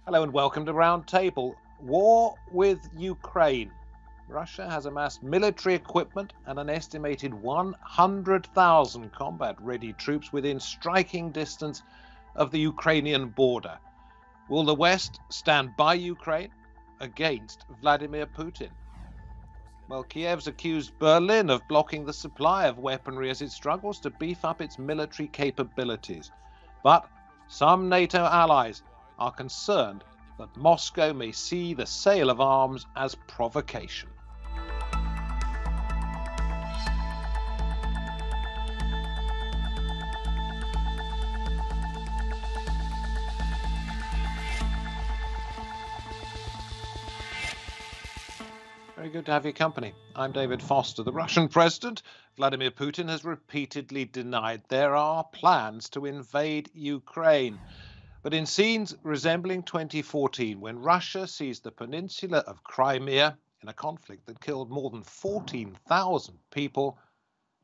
Hello and welcome to Roundtable. War with Ukraine. Russia has amassed military equipment and an estimated 100,000 combat-ready troops within striking distance of the Ukrainian border. Will the West stand by Ukraine against Vladimir Putin? Well, Kiev's accused Berlin of blocking the supply of weaponry as it struggles to beef up its military capabilities. But some NATO allies are concerned that Moscow may see the sale of arms as provocation. Very good to have your company. I'm David Foster. The Russian president, Vladimir Putin, has repeatedly denied there are plans to invade Ukraine. But in scenes resembling 2014, when Russia seized the peninsula of Crimea in a conflict that killed more than 14,000 people,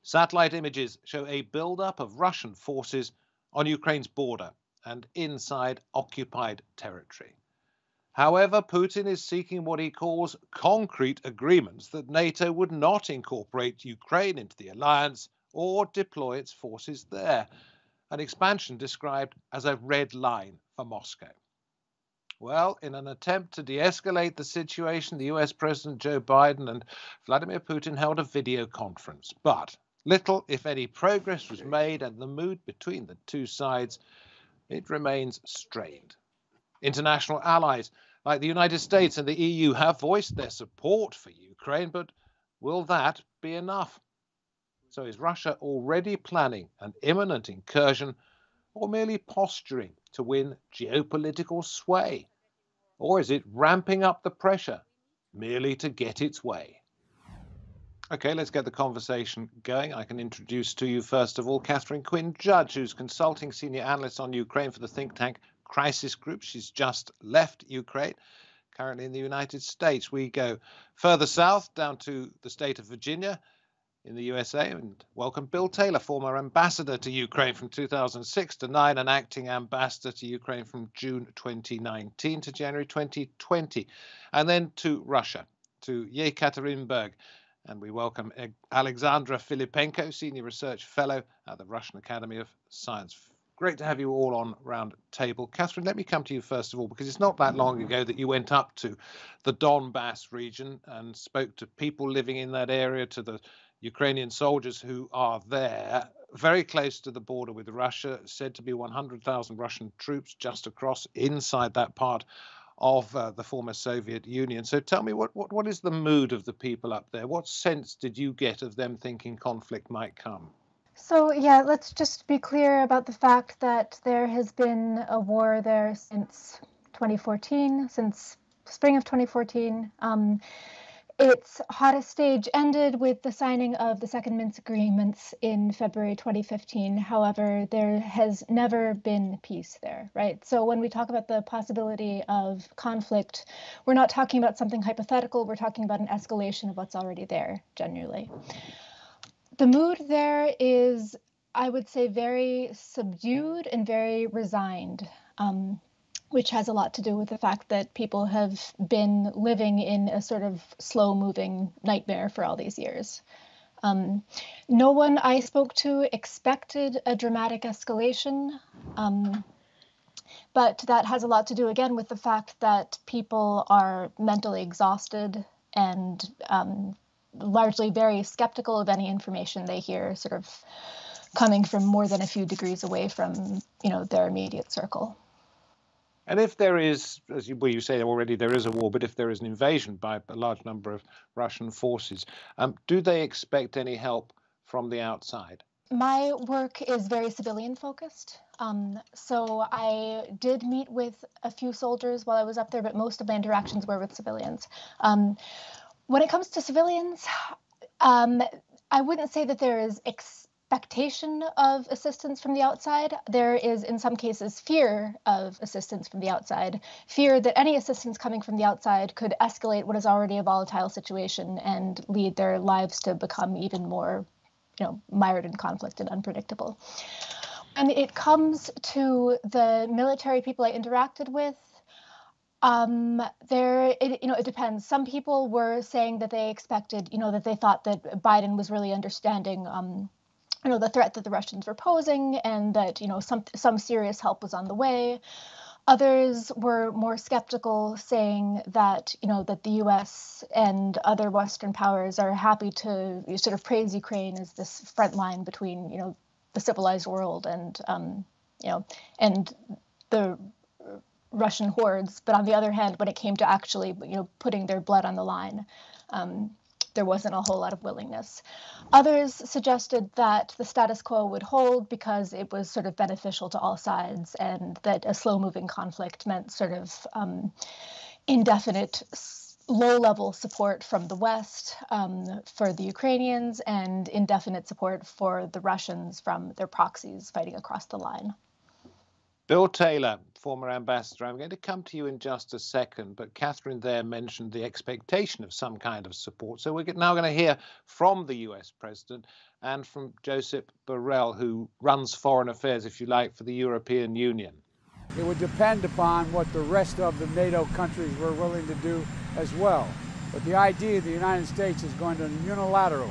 satellite images show a buildup of Russian forces on Ukraine's border and inside occupied territory. However, Putin is seeking what he calls concrete agreements that NATO would not incorporate Ukraine into the alliance or deploy its forces there, an expansion described as a red line for Moscow. Well, in an attempt to de-escalate the situation, the US President Joe Biden and Vladimir Putin held a video conference, but little, if any, progress was made, and the mood between the two sides, it remains strained. International allies like the United States and the EU have voiced their support for Ukraine, but will that be enough? So is Russia already planning an imminent incursion, or merely posturing to win geopolitical sway? Or is it ramping up the pressure merely to get its way? Okay, let's get the conversation going. I can introduce to you, first of all, Katharine Quinn-Judge, who's consulting senior analyst on Ukraine for the think tank Crisis Group. She's just left Ukraine, currently in the United States. We go further south down to the state of Virginia in the USA, and welcome Bill Taylor, former ambassador to Ukraine from 2006 to 2009 and acting ambassador to Ukraine from June 2019 to January 2020. And then to Russia, to Yekaterinburg. And we welcome Alexandra Fillipenko, Senior Research Fellow at the Russian Academy of Science. Great to have you all on Roundtable. Katharine, let me come to you first of all, because it's not that long ago that you went up to the Donbass region and spoke to people living in that area, to the Ukrainian soldiers who are there, very close to the border with Russia, said to be 100,000 Russian troops just across inside that part of the former Soviet Union. So tell me, what is the mood of the people up there? What sense did you get of them thinking conflict might come? So yeah, let's just be clear about the fact that there has been a war there since 2014, since spring of 2014. Its hottest stage ended with the signing of the second Minsk agreements in February 2015. However, there has never been peace there, right? So when we talk about the possibility of conflict, we're not talking about something hypothetical. We're talking about an escalation of what's already there, generally. The mood there is, I would say, very subdued and very resigned, which has a lot to do with the fact that people have been living in a sort of slow-moving nightmare for all these years. No one I spoke to expected a dramatic escalation, but that has a lot to do, again, with the fact that people are mentally exhausted and largely very skeptical of any information they hear sort of coming from more than a few degrees away from, their immediate circle. And if there is, as you say already, there is a war, but if there is an invasion by a large number of Russian forces, do they expect any help from the outside? My work is very civilian focused. So I did meet with a few soldiers while I was up there, but most of my interactions were with civilians. When it comes to civilians, I wouldn't say that there is expectation of assistance from the outside. There is, in some cases, fear of assistance from the outside, fear that any assistance coming from the outside could escalate what is already a volatile situation and lead their lives to become even more, mired in conflict and unpredictable. When it comes to the military people I interacted with, It depends. Some people were saying that they expected, that they thought that Biden was really understanding, the threat that the Russians were posing, and that, some serious help was on the way. Others were more skeptical, saying that, that the U.S. and other Western powers are happy to sort of praise Ukraine as this front line between, the civilized world and, and the Russian hordes. But on the other hand, when it came to actually, putting their blood on the line, there wasn't a whole lot of willingness. Others suggested that the status quo would hold because it was sort of beneficial to all sides, and that a slow-moving conflict meant sort of indefinite, low-level support from the West for the Ukrainians, and indefinite support for the Russians from their proxies fighting across the line. Bill Taylor, former ambassador, I'm going to come to you in just a second, but Katharine there mentioned the expectation of some kind of support. So we're now going to hear from the US president and from Josep Borrell, who runs foreign affairs, if you like, for the European Union. It would depend upon what the rest of the NATO countries were willing to do as well. But the idea the United States is going to unilaterally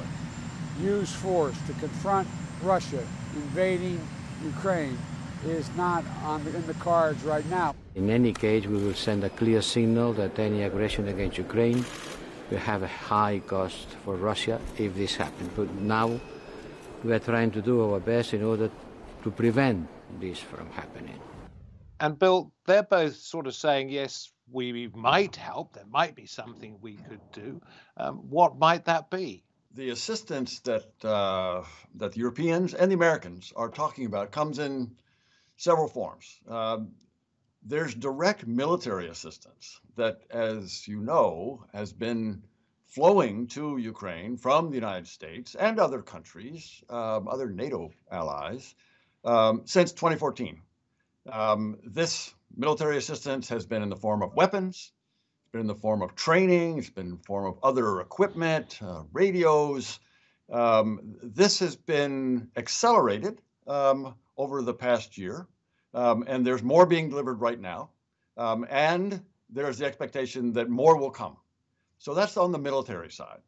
use force to confront Russia invading Ukraine is not in the cards right now. In any case, we will send a clear signal that any aggression against Ukraine will have a high cost for Russia if this happens. But now we are trying to do our best in order to prevent this from happening. And Bill, they're both sort of saying, yes, we might help. There might be something we could do. What might that be? The assistance that the Europeans and the Americans are talking about comes in several forms. There's direct military assistance that, as you know, has been flowing to Ukraine from the United States and other countries, other NATO allies, since 2014. This military assistance has been in the form of weapons, it's been in the form of training, it's been in the form of other equipment, radios. This has been accelerated over the past year, and there's more being delivered right now, and there's the expectation that more will come. So that's on the military side.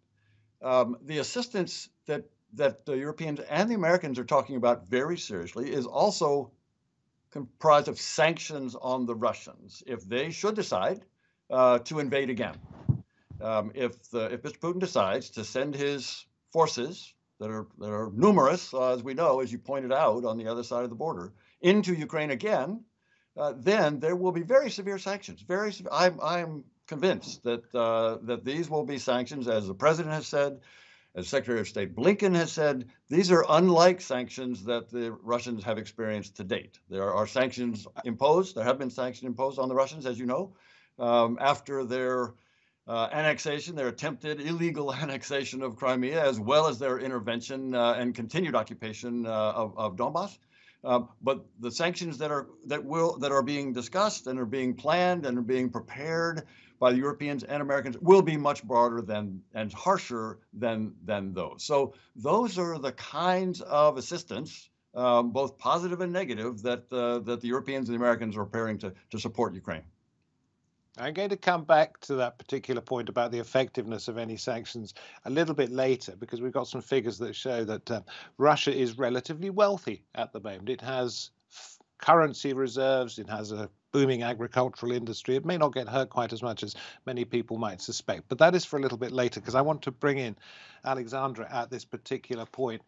The assistance that the Europeans and the Americans are talking about very seriously is also comprised of sanctions on the Russians if they should decide to invade again. If Mr. Putin decides to send his forces that are numerous, as we know, as you pointed out, on the other side of the border, into Ukraine again, then there will be very severe sanctions. I'm convinced that these will be sanctions, as the president has said, as Secretary of State Blinken has said. These are unlike sanctions that the Russians have experienced to date. There are sanctions imposed. There have been sanctions imposed on the Russians, as you know, after their annexation, their attempted illegal annexation of Crimea, as well as their intervention and continued occupation of Donbass. But the sanctions that are being discussed and are being planned and are being prepared by the Europeans and Americans will be much broader and harsher than those. So those are the kinds of assistance, both positive and negative, that the Europeans and the Americans are preparing to support Ukraine. I'm going to come back to that particular point about the effectiveness of any sanctions a little bit later, because we've got some figures that show that Russia is relatively wealthy at the moment. It has currency reserves, it has a booming agricultural industry. It may not get hurt quite as much as many people might suspect, but that is for a little bit later, because I want to bring in Alexandra at this particular point.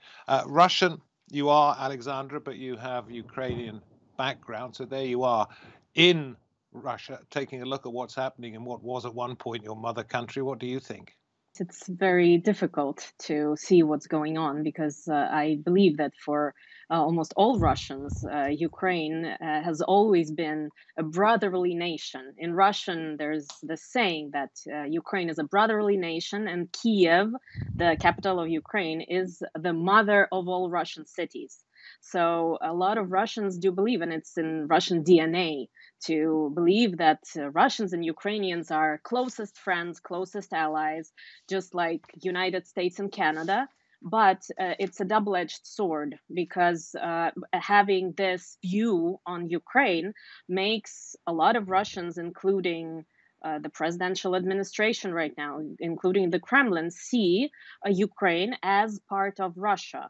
Russian, you are, Alexandra, but you have Ukrainian background, so there you are in Russia, taking a look at what's happening in what was at one point your mother country. What do you think? It's very difficult to see what's going on, because I believe that for almost all Russians, Ukraine has always been a brotherly nation. In Russian, there's the saying that Ukraine is a brotherly nation, and Kiev, the capital of Ukraine, is the mother of all Russian cities. So a lot of Russians do believe, and it's in Russian DNA, to believe that Russians and Ukrainians are closest friends, closest allies, just like United States and Canada But it's a double-edged sword, because having this view on Ukraine makes a lot of Russians, including the presidential administration right now, including the Kremlin, see Ukraine as part of Russia.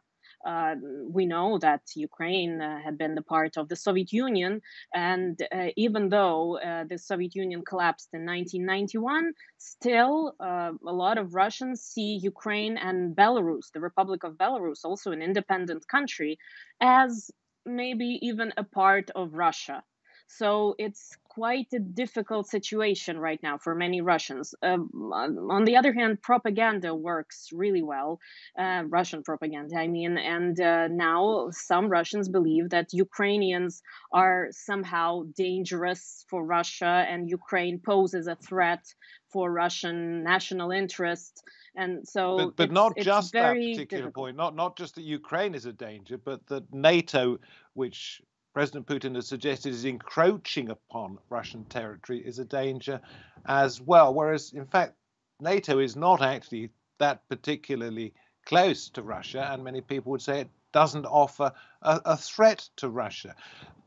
We know that Ukraine had been the part of the Soviet Union, and even though the Soviet Union collapsed in 1991, still a lot of Russians see Ukraine and Belarus, the Republic of Belarus, also an independent country, as maybe even a part of Russia. So it's quite a difficult situation right now for many Russians. On the other hand, propaganda works really well, Russian propaganda, I mean, and now some Russians believe that Ukrainians are somehow dangerous for Russia, and Ukraine poses a threat for Russian national interest. And so, but not just that very particular difficult. point, not just that Ukraine is a danger, but that NATO, which President Putin has suggested is encroaching upon Russian territory, is a danger as well. Whereas, in fact, NATO is not actually that particularly close to Russia, and many people would say it doesn't offer a threat to Russia.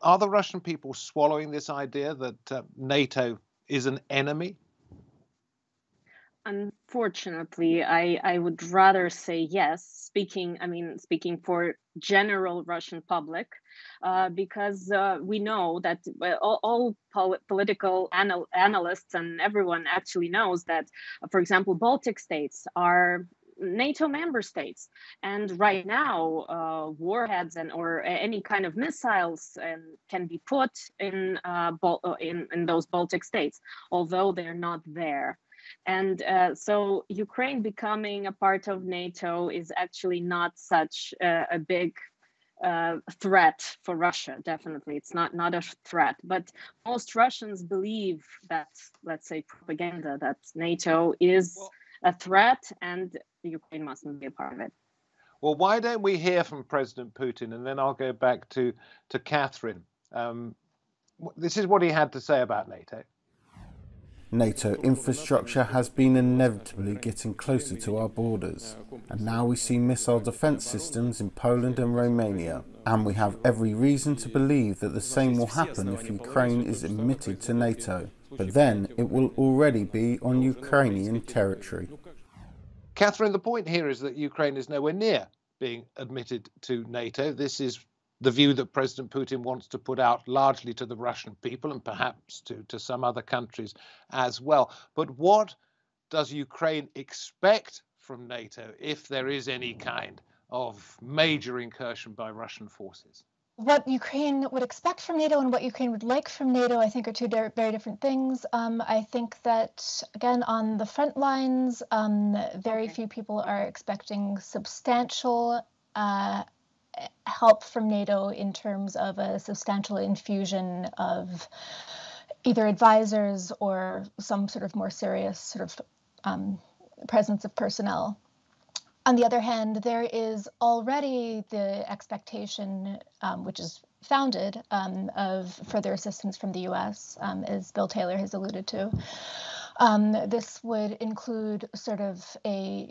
Are the Russian people swallowing this idea that NATO is an enemy? Unfortunately, I would rather say yes, speaking for general Russian public, because we know that all political analysts and everyone actually knows that, for example, Baltic states are NATO member states, and right now warheads or any kind of missiles can be put in those Baltic states, although they're not there. And so Ukraine becoming a part of NATO is actually not such a big threat for Russia. Definitely, it's not a threat. But most Russians believe that, let's say, propaganda, that NATO is a threat and Ukraine mustn't be a part of it. Well, why don't we hear from President Putin, and then I'll go back to Katharine. This is what he had to say about NATO. NATO infrastructure has been inevitably getting closer to our borders, and now we see missile defence systems in Poland and Romania, and we have every reason to believe that the same will happen if Ukraine is admitted to NATO, but then it will already be on Ukrainian territory. Katharine, the point here is that Ukraine is nowhere near being admitted to NATO. This is the view that President Putin wants to put out largely to the Russian people and perhaps to some other countries as well. But what does Ukraine expect from NATO if there is any kind of major incursion by Russian forces? What Ukraine would expect from NATO and what Ukraine would like from NATO, I think, are two very different things. I think that, again, on the front lines, very few people are expecting substantial help from NATO in terms of a substantial infusion of either advisors or some sort of more serious sort of presence of personnel. On the other hand, there is already the expectation, which is founded, of further assistance from the U.S., as Bill Taylor has alluded to. This would include sort of a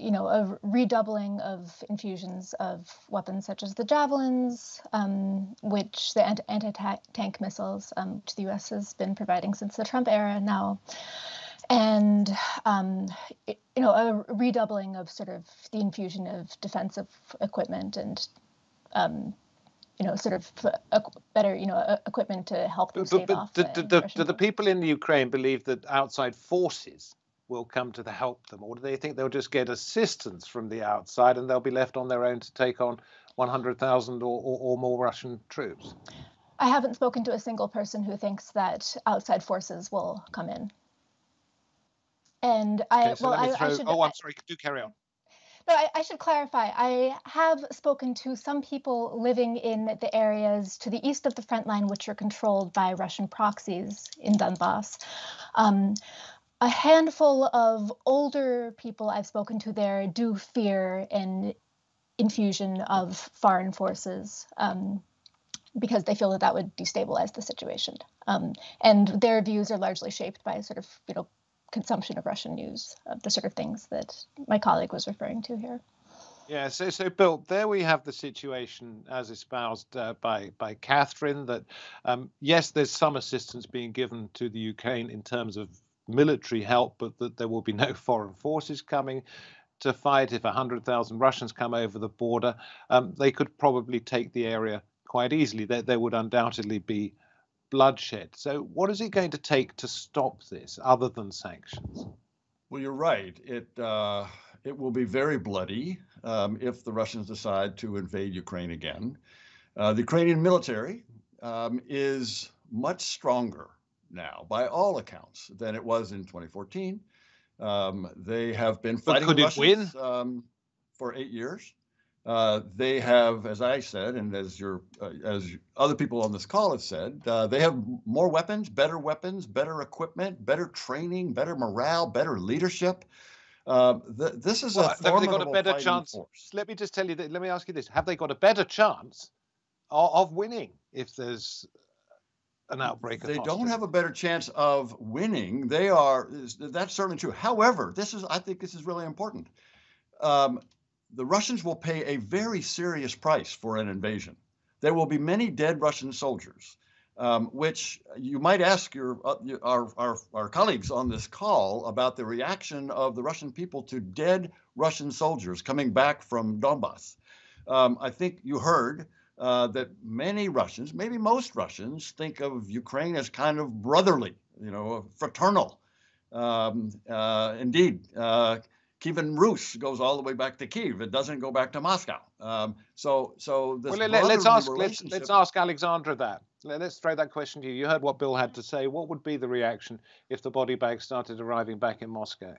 redoubling of infusions of weapons such as the Javelins, which the anti-tank missiles, which the U.S. has been providing since the Trump era now, and a redoubling of sort of the infusion of defensive equipment and sort of better, equipment to help them stave off. Do the people in Ukraine believe that outside forces will come to help them, or do they think they'll just get assistance from the outside and they'll be left on their own to take on 100,000 or more Russian troops? I haven't spoken to a single person who thinks that outside forces will come in. And I'm sorry, do carry on. No, I should clarify. I have spoken to some people living in the areas to the east of the front line, which are controlled by Russian proxies in Donbass. A handful of older people I've spoken to there do fear an infusion of foreign forces because they feel that would destabilize the situation. And their views are largely shaped by sort of, consumption of Russian news, of the sort of things that my colleague was referring to here. Yeah, so Bill, there we have the situation as espoused by Katharine, that yes, there's some assistance being given to the Ukraine in terms of military help, but that there will be no foreign forces coming to fight. If 100,000 Russians come over the border, they could probably take the area quite easily. There would undoubtedly be bloodshed. So what is it going to take to stop this other than sanctions? Well, you're right. It will be very bloody if the Russians decide to invade Ukraine again. The Ukrainian military is much stronger now, by all accounts, than it was in 2014. They have been fighting the Russians for 8 years. They have, as I said, and as other people on this call have said, they have more weapons, better equipment, better training, better morale, better leadership. This is a formidable, have they got a better chance? Force. Let me just tell you that. Let me ask you this: have they got a better chance of winning if there's an outbreak? They don't have a better chance of winning. That's certainly true. However, I think this is really important. The Russians will pay a very serious price for an invasion. There will be many dead Russian soldiers, which you might ask our colleagues on this call about the reaction of the Russian people to dead Russian soldiers coming back from Donbass. I think you heard that many Russians, maybe most Russians, think of Ukraine as kind of brotherly, fraternal. Indeed. Kievan Rus goes all the way back to Kiev. It doesn't go back to Moscow. So this let's ask Alexandra that. Let's throw that question to you. You heard what Bill had to say. What would be the reaction if the body bags started arriving back in Moscow?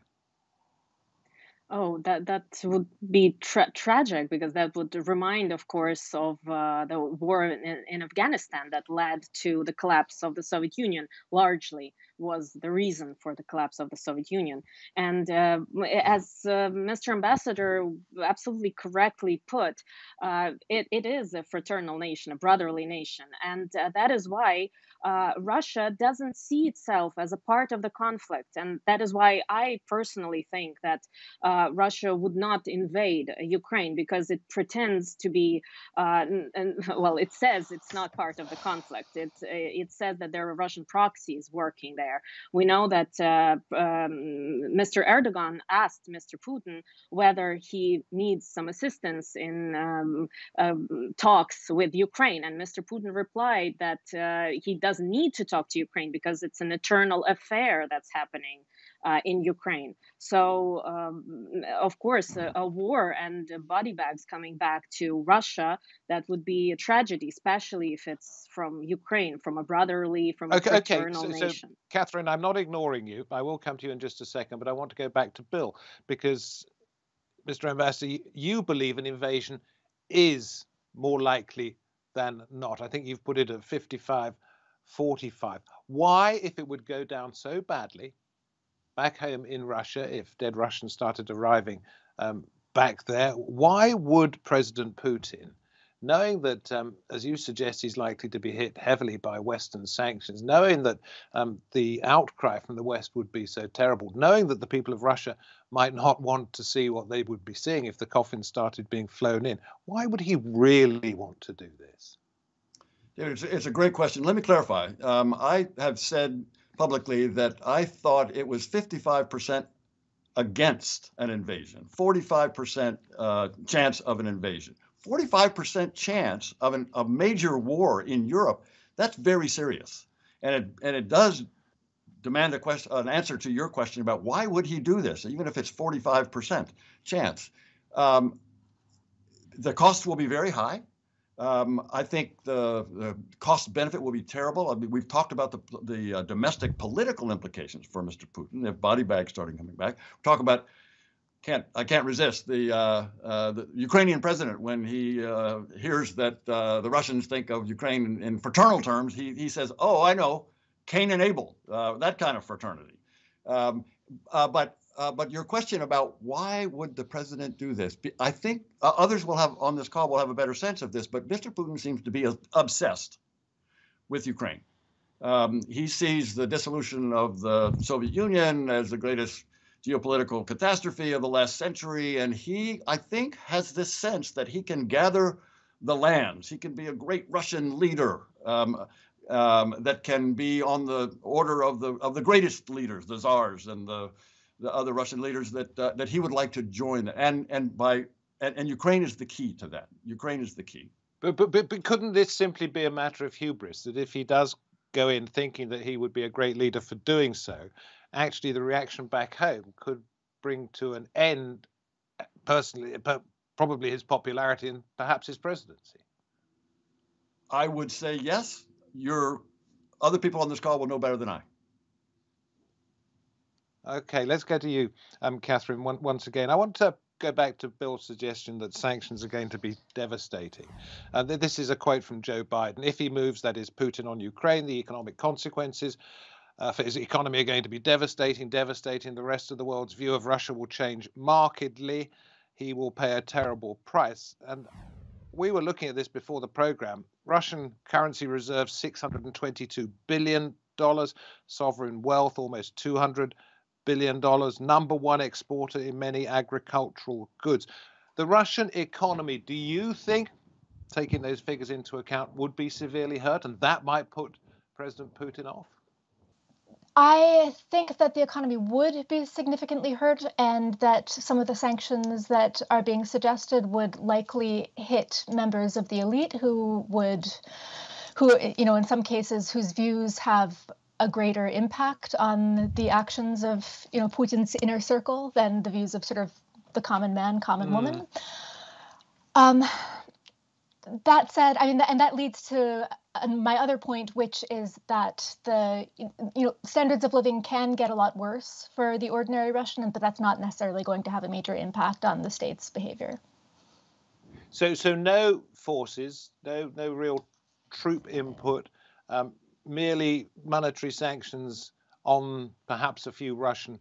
Oh, that would be tragic, because that would remind, of course, of the war in Afghanistan that led to the collapse of the Soviet Union, largely was the reason for the collapse of the Soviet Union. And as Mr. Ambassador absolutely correctly put, it is a fraternal nation, a brotherly nation. And that is why Russia doesn't see itself as a part of the conflict. And that is why I personally think that Russia would not invade Ukraine, because it pretends to be, well, it says it's not part of the conflict. It says that there are Russian proxies working there. We know that Mr. Erdogan asked Mr. Putin whether he needs some assistance in talks with Ukraine. And Mr. Putin replied that he doesn't need to talk to Ukraine because it's an internal affair that's happening in Ukraine. So, of course, a war and body bags coming back to Russia, that would be a tragedy, especially if it's from Ukraine, from a brotherly, from a fraternal nation. So, Katharine, I'm not ignoring you. I will come to you in just a second, but I want to go back to Bill, because, Mr. Ambassador, you believe an invasion is more likely than not. I think you've put it at 55-45. Why, if it would go down so badly back home in Russia, if dead Russians started arriving back there, why would President Putin, knowing that, as you suggest, he's likely to be hit heavily by Western sanctions, knowing that the outcry from the West would be so terrible, knowing that the people of Russia might not want to see what they would be seeing if the coffins started being flown in, why would he really want to do this? It's a great question. Let me clarify. I have said publicly that I thought it was 55% against an invasion, 45% chance of an invasion. 45% chance of a major war in Europe, that's very serious. And it does demand an answer to your question about why would he do this, even if it's 45% chance. The cost will be very high. I think the cost benefit will be terrible. I mean, we've talked about the domestic political implications for Mr. Putin if body bags started coming back. Talk about I can't resist the Ukrainian president when he hears that the Russians think of Ukraine in fraternal terms. He says, "Oh, I know, Cain and Abel, that kind of fraternity." But your question about why would the president do this? I think others on this call will have a better sense of this. But Mr. Putin seems to be obsessed with Ukraine. He sees the dissolution of the Soviet Union as the greatest geopolitical catastrophe of the last century. And he, I think, has this sense that he can gather the lands. He can be a great Russian leader that can be on the order of the greatest leaders, the czars and the other Russian leaders that he would like to join. And Ukraine is the key to that. Ukraine is the key. But couldn't this simply be a matter of hubris, that if he does go in thinking that he would be a great leader for doing so, actually the reaction back home could bring to an end, personally, probably his popularity and perhaps his presidency? I would say yes. Other people on this call will know better than I. Okay, let's go to you, Katharine, once again. I want to go back to Bill's suggestion that sanctions are going to be devastating. This is a quote from Joe Biden. If he moves, that is Putin on Ukraine, the economic consequences for his economy are going to be devastating. The rest of the world's view of Russia will change markedly. He will pay a terrible price. And we were looking at this before the program. Russian currency reserves, $622 billion, sovereign wealth, almost $200 billion, number one exporter in many agricultural goods. The Russian economy, do you think, taking those figures into account, would be severely hurt, and that might put President Putin off? I think that the economy would be significantly hurt, and that some of the sanctions that are being suggested would likely hit members of the elite who, in some cases, whose views have a greater impact on the actions of, Putin's inner circle than the views of sort of the common man, common woman. That said, and that leads to my other point, which is that the standards of living can get a lot worse for the ordinary Russian, and that's not necessarily going to have a major impact on the state's behavior. So no forces, no real troop input, merely monetary sanctions on perhaps a few Russian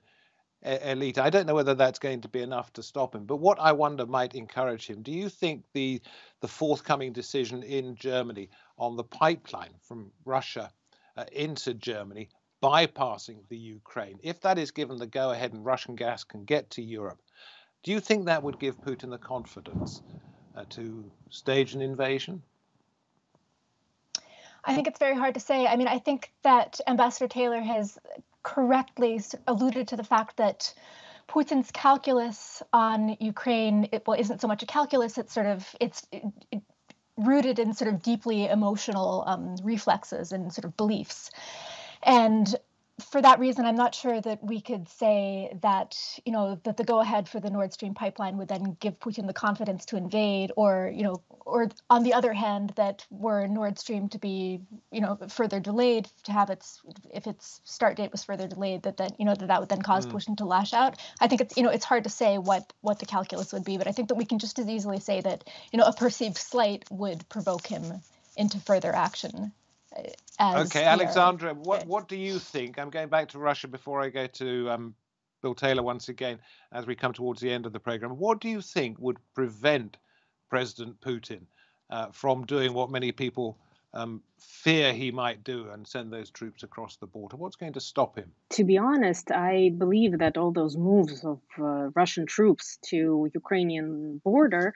elite. I don't know whether that's going to be enough to stop him, but what I wonder might encourage him. Do you think the forthcoming decision in Germany on the pipeline from Russia into Germany, bypassing the Ukraine, if that is given the go-ahead and Russian gas can get to Europe, do you think that would give Putin the confidence to stage an invasion? I think it's very hard to say. I think that Ambassador Taylor has correctly alluded to the fact that Putin's calculus on Ukraine, isn't so much a calculus. It's rooted in sort of deeply emotional reflexes and sort of beliefs. And for that reason, I'm not sure that we could say that, that the go-ahead for the Nord Stream pipeline would then give Putin the confidence to invade, or on the other hand, that were Nord Stream to be, further delayed, to have if its start date was further delayed, that would then cause Putin to lash out. I think it's hard to say what the calculus would be, but I think that we can just as easily say that, a perceived slight would provoke him into further action. Okay, Alexandra, what do you think? I'm going back to Russia before I go to Bill Taylor once again as we come towards the end of the program. What do you think would prevent President Putin from doing what many people fear he might do and send those troops across the border? What's going to stop him? To be honest, I believe that all those moves of Russian troops to Ukrainian border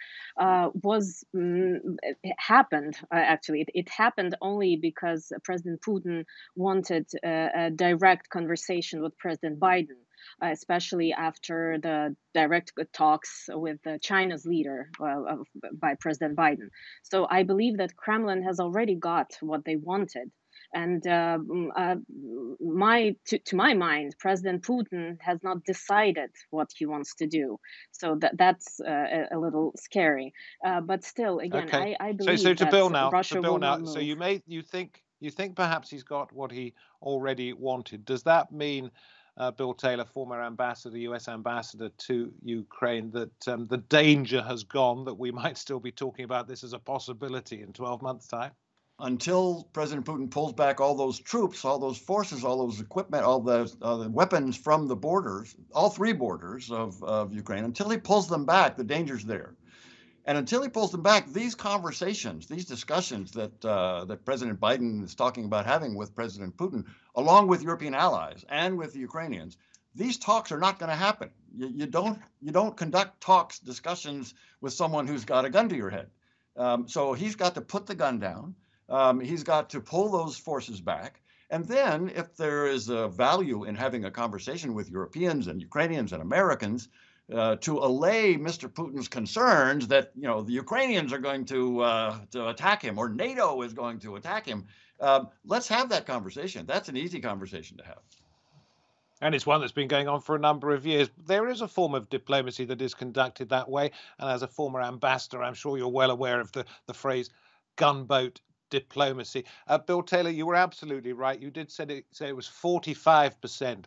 happened. Actually, it happened only because President Putin wanted a direct conversation with President Biden, especially after the direct talks with China's leader by President Biden. So I believe that Kremlin has already got what they wanted. And to my mind, President Putin has not decided what he wants to do. So that's a little scary. But still, again, okay. I believe so to that Bill now, Russia will not move. So you think perhaps he's got what he already wanted. Does that mean, Bill Taylor, former ambassador, U.S. ambassador to Ukraine, that the danger has gone, that we might still be talking about this as a possibility in 12 months' time? Until President Putin pulls back all those troops, all those forces, all those equipment, all the weapons from the borders, all three borders of Ukraine, until he pulls them back, the danger's there. And until he pulls them back, these conversations, these discussions that President Biden is talking about having with President Putin, along with European allies and with the Ukrainians, these talks are not going to happen. You don't conduct discussions with someone who's got a gun to your head. So he's got to put the gun down. He's got to pull those forces back. And then if there is a value in having a conversation with Europeans and Ukrainians and Americans to allay Mr. Putin's concerns that, you know, the Ukrainians are going to attack him or NATO is going to attack him, let's have that conversation. That's an easy conversation to have. And it's one that's been going on for a number of years. There is a form of diplomacy that is conducted that way. And as a former ambassador, I'm sure you're well aware of the phrase gunboat diplomacy. Bill Taylor, you were absolutely right. You did say it was 45%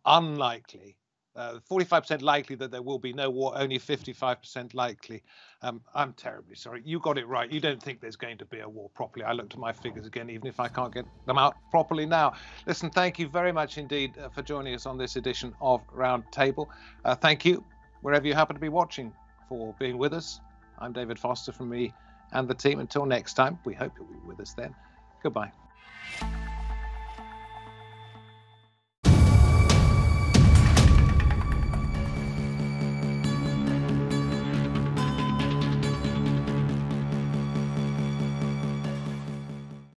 unlikely. 45% likely that there will be no war, only 55% likely. I'm terribly sorry. You got it right. You don't think there's going to be a war properly. I looked at my figures again, even if I can't get them out properly now. Listen, thank you very much indeed for joining us on this edition of Roundtable. Thank you, wherever you happen to be watching, for being with us. I'm David Foster from me and the team. Until next time, we hope you'll be with us then. Goodbye.